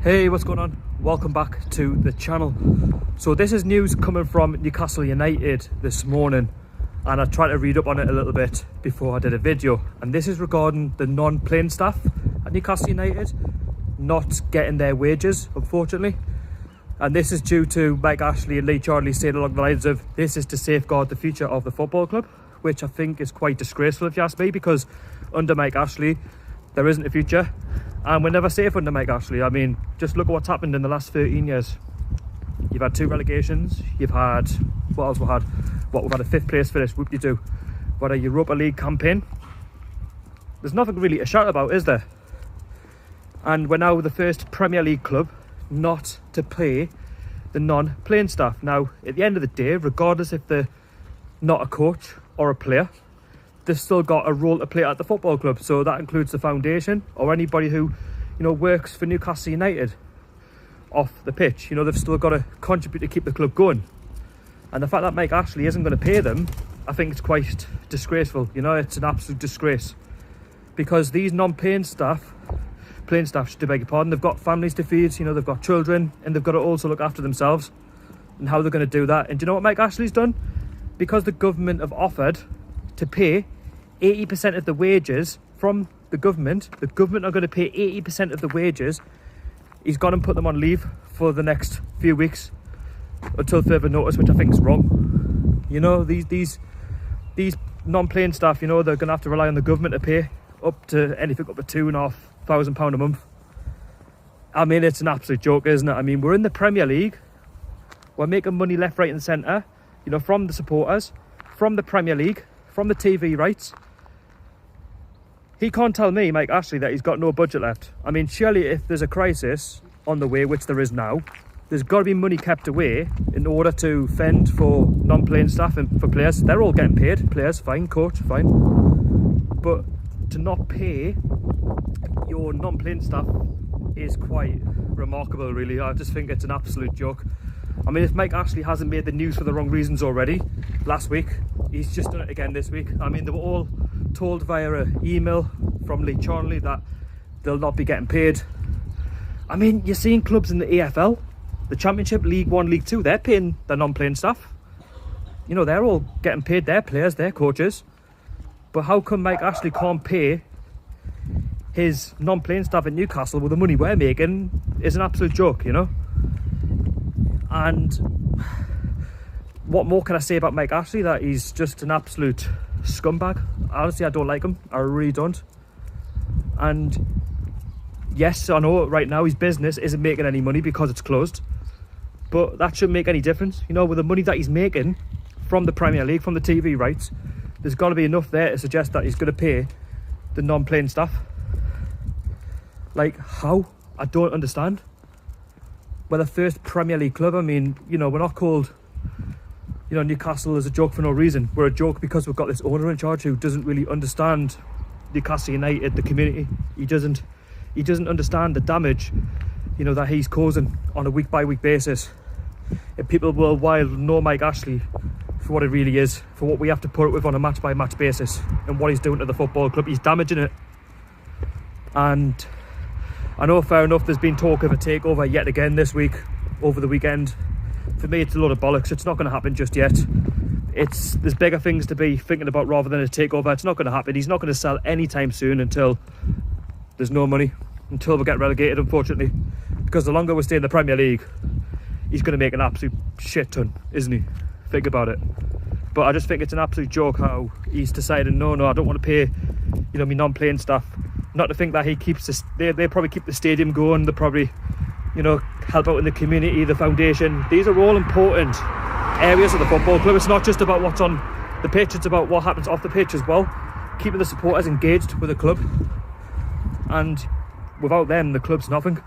Hey, what's going on? Welcome back to the channel. So this is news coming from Newcastle United this morning, and I tried to read up on it a little bit before I did a video, and this is regarding the non-playing staff at Newcastle United not getting their wages, unfortunately. And this is due to Mike Ashley and Lee Charnley saying along the lines of, this is to safeguard the future of the football club, which I think is quite disgraceful if you ask me, because under Mike Ashley there isn't a future. And we're never safe under Mike Ashley. I mean, just look at what's happened in the last 13 years. You've had 2 relegations. You've had, what else we had? We've had a 5th place finish, whoop-de-doo. We've had a Europa League campaign. There's nothing really to shout about, is there? And we're now the first Premier League club not to pay the non-playing staff. Now, at the end of the day, regardless if they're not a coach or a player, they've still got a role to play at the football club. So that includes the foundation or anybody who, works for Newcastle United off the pitch. They've still got to contribute to keep the club going. And the fact that Mike Ashley isn't going to pay them, I think it's quite disgraceful. It's an absolute disgrace. Because these non-paying staff, playing staff, should I beg your pardon, they've got families to feed, they've got children, and they've got to also look after themselves. And how they're going to do that. And do you know what Mike Ashley's done? Because the government have offered to pay 80% of the wages from the government are going to pay 80% of the wages. He's gone and put them on leave for the next few weeks until further notice, which I think is wrong. These non-playing staff, they're going to have to rely on the government to pay up to anything up to £2,500 a month. I mean, it's an absolute joke, isn't it? I mean, we're in the Premier League. We're making money left, right and centre, from the supporters, from the Premier League, from the TV rights. He can't tell me, Mike Ashley, that he's got no budget left. I mean, surely if there's a crisis on the way, which there is now, there's got to be money kept away in order to fend for non-playing staff and for players. They're all getting paid. Players, fine. Coach, fine. But to not pay your non-playing staff is quite remarkable, really. I just think it's an absolute joke. I mean, if Mike Ashley hasn't made the news for the wrong reasons already last week, he's just done it again this week. I mean, they were all told via an email from Lee Charnley that they'll not be getting paid. I mean, you're seeing clubs in the EFL, the Championship, League 1, League 2, they're paying their non-playing staff. They're all getting paid, their players, their coaches. But how come Mike Ashley can't pay his non-playing staff at Newcastle with the money we're making? Is an absolute joke, And what more can I say about Mike Ashley? That he's just an absolute scumbag. Honestly, I don't like him. I really don't. And yes, I know right now his business isn't making any money because it's closed. But that shouldn't make any difference. With the money that he's making from the Premier League, from the TV rights, there's got to be enough there to suggest that he's going to pay the non-playing staff. Like, how? I don't understand. We're the first Premier League club. I mean, we're not called, Newcastle is a joke for no reason. We're a joke because we've got this owner in charge who doesn't really understand Newcastle United, the community. He doesn't understand the damage, that he's causing on a week-by-week basis. And people worldwide know Mike Ashley for what it really is, for what we have to put up with on a match-by-match basis, and what he's doing to the football club. He's damaging it. And I know, fair enough, there's been talk of a takeover yet again this week, over the weekend. For me, it's a load of bollocks. It's not going to happen just yet. There's bigger things to be thinking about rather than a takeover. It's not going to happen. He's not going to sell anytime soon until there's no money, until we get relegated, unfortunately. Because the longer we stay in the Premier League, he's going to make an absolute shit ton, isn't he? Think about it. But I just think it's an absolute joke how he's decided, no, I don't want to pay, my non-playing staff. Not to think that he keeps this, they probably keep the stadium going. They probably, help out in the community, the foundation. These are all important areas of the football club. It's not just about what's on the pitch, it's about what happens off the pitch as well. Keeping the supporters engaged with the club. And without them, the club's nothing.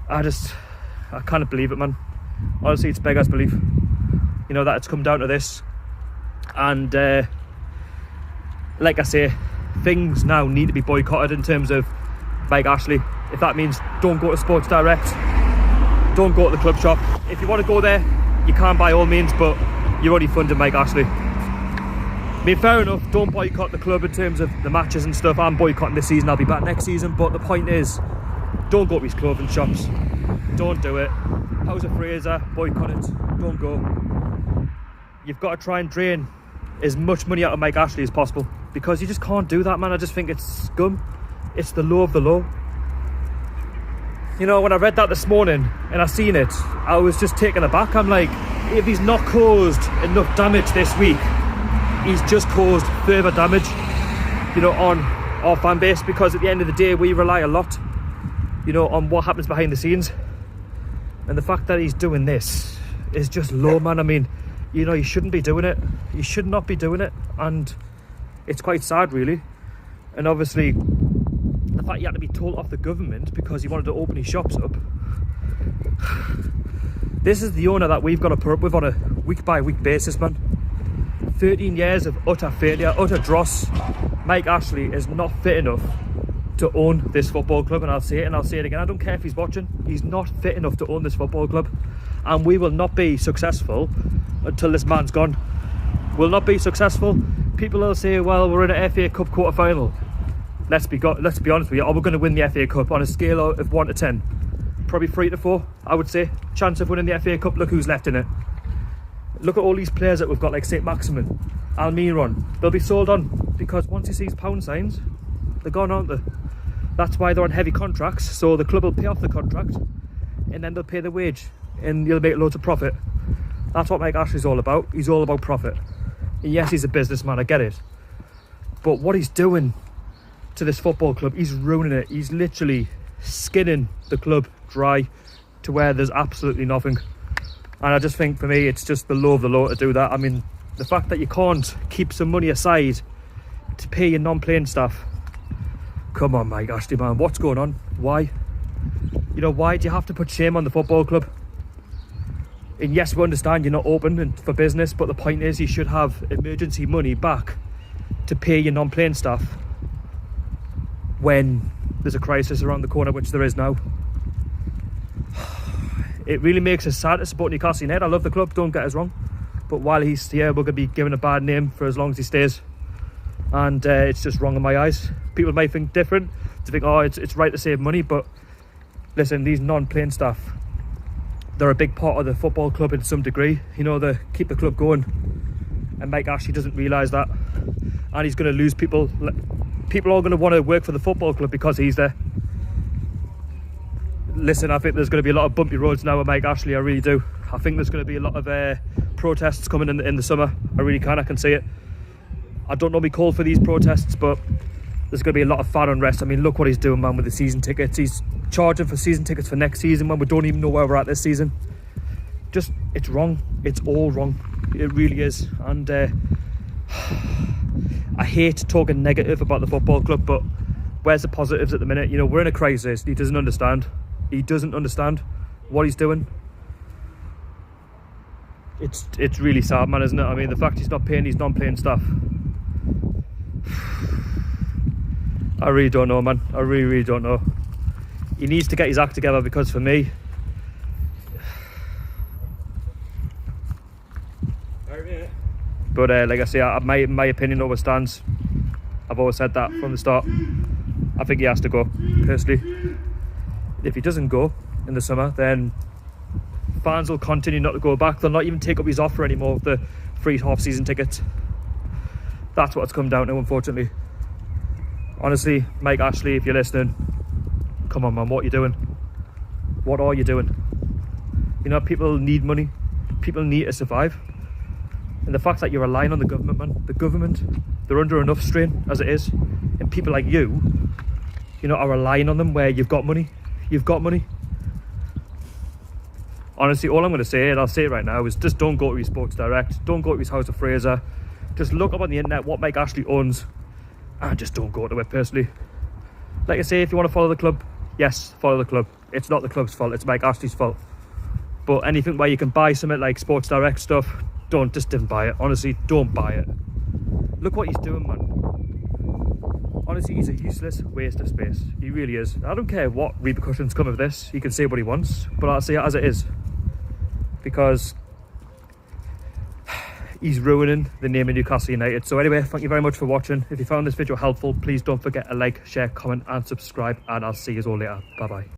I can't believe it, man. Honestly, it's beggars belief. That it's come down to this. And like I say, things now need to be boycotted in terms of Mike Ashley. If that means don't go to Sports Direct, don't go to the club shop. If you want to go there, you can by all means, but you're already funding Mike Ashley. I mean, fair enough, don't boycott the club in terms of the matches and stuff. I'm boycotting this season, I'll be back next season. But the point is, Don't go to his clothing shops. Don't do it. House of Fraser, boycott it. Don't go. You've got to try and drain as much money out of Mike Ashley as possible, because you just can't do that, man. I just think it's scum. It's the law of the law. You know, when I read that this morning and I seen it, I was just taken aback. I'm like, if he's not caused enough damage this week, he's just caused further damage, you know, on our fan base, because at the end of the day, we rely a lot, you know, on what happens behind the scenes. And the fact that he's doing this is just low, man. I mean, you know, you shouldn't be doing it. You should not be doing it. And it's quite sad, really. And obviously, the fact he had to be told off the government because he wanted to open his shops up. This is the owner that we've got to put up with on a week-by-week basis, man. 13 years of utter failure, utter dross. Mike Ashley is not fit enough to own this football club, and I'll say it and I'll say it again. I don't care if he's watching. He's not fit enough to own this football club, and we will not be successful until this man's gone. We'll not be successful. People will say, well, we're in an FA Cup quarter-final. Let's be honest with you. Are we going to win the FA Cup on a scale of 1 to 10? Probably 3 to 4, I would say. Chance of winning the FA Cup. Look who's left in it. Look at all these players that we've got, like St Maximin, Almiron. They'll be sold on, because once he sees pound signs, they're gone, aren't they? That's why they're on heavy contracts. So the club will pay off the contract, and then they'll pay the wage, and you'll make loads of profit. That's what Mike Ashley's all about. He's all about profit. And yes, he's a businessman, I get it. But what he's doing to this football club, he's ruining it. He's literally skinning the club dry to where there's absolutely nothing. And I just think, for me, it's just the law of the law to do that. I mean, the fact that you can't keep some money aside to pay your non-playing staff. Come on, Mike Ashley, man, what's going on? Why? You know, why do you have to put shame on the football club? And yes, we understand you're not open and for business, but the point is, you should have emergency money back to pay your non-playing staff when there's a crisis around the corner, which there is now. It really makes us sad to support Newcastle United. I love the club, don't get us wrong, but while he's here, we're going to be given a bad name for as long as he stays, and it's just wrong in my eyes. People might think different, to think, oh, it's right to save money, but listen, these non-playing staff, they're a big part of the football club in some degree. You know, they keep the club going, and Mike Ashley doesn't realise that, and he's going to lose people. People are going to want to work for the football club because he's there. Listen, I think there's going to be a lot of bumpy roads now with Mike Ashley. I really do. I think there's going to be a lot of protests coming in the summer. I can see it. I don't normally call for these protests, but there's going to be a lot of fan unrest. I mean, look what he's doing, man, with the season tickets. He's charging for season tickets for next season when we don't even know where we're at this season. Just, it's wrong. It's all wrong. It really is. And I hate talking negative about the football club, but where's the positives at the minute? You know, we're in a crisis. He doesn't understand. He doesn't understand what he's doing. It's really sad, man, isn't it? I mean, the fact he's not paying his non-playing staff. I really don't know, man. I really don't know. He needs to get his act together, because for me, but like I say, my opinion always stands. I've always said that from the start. I think he has to go, personally. If he doesn't go in the summer, then fans will continue not to go back. They'll not even take up his offer anymore of the free half-season tickets. That's what it's come down to, unfortunately. Honestly, Mike Ashley, if you're listening, come on, man, what are you doing? What are you doing? You know, people need money. People need to survive. And the fact that you're relying on the government, man, the government, they're under enough strain as it is. And people like you know, are relying on them where you've got money. You've got money. Honestly, all I'm going to say, and I'll say it right now, is just don't go to his Sports Direct. Don't go to his House of Fraser. Just look up on the internet what Mike Ashley owns, and just don't go to it, personally. Like I say, if you want to follow the club, yes, follow the club. It's not the club's fault, it's Mike Ashley's fault. But anything where you can buy something like Sports Direct stuff, just didn't buy it. Honestly, don't buy it. Look what he's doing, man. Honestly, he's a useless waste of space. He really is. I don't care what repercussions come of this. He can say what he wants, but I'll say it as it is. Because he's ruining the name of Newcastle United. So anyway, thank you very much for watching. If you found this video helpful, please don't forget to like, share, comment and subscribe, and I'll see you all later. Bye bye.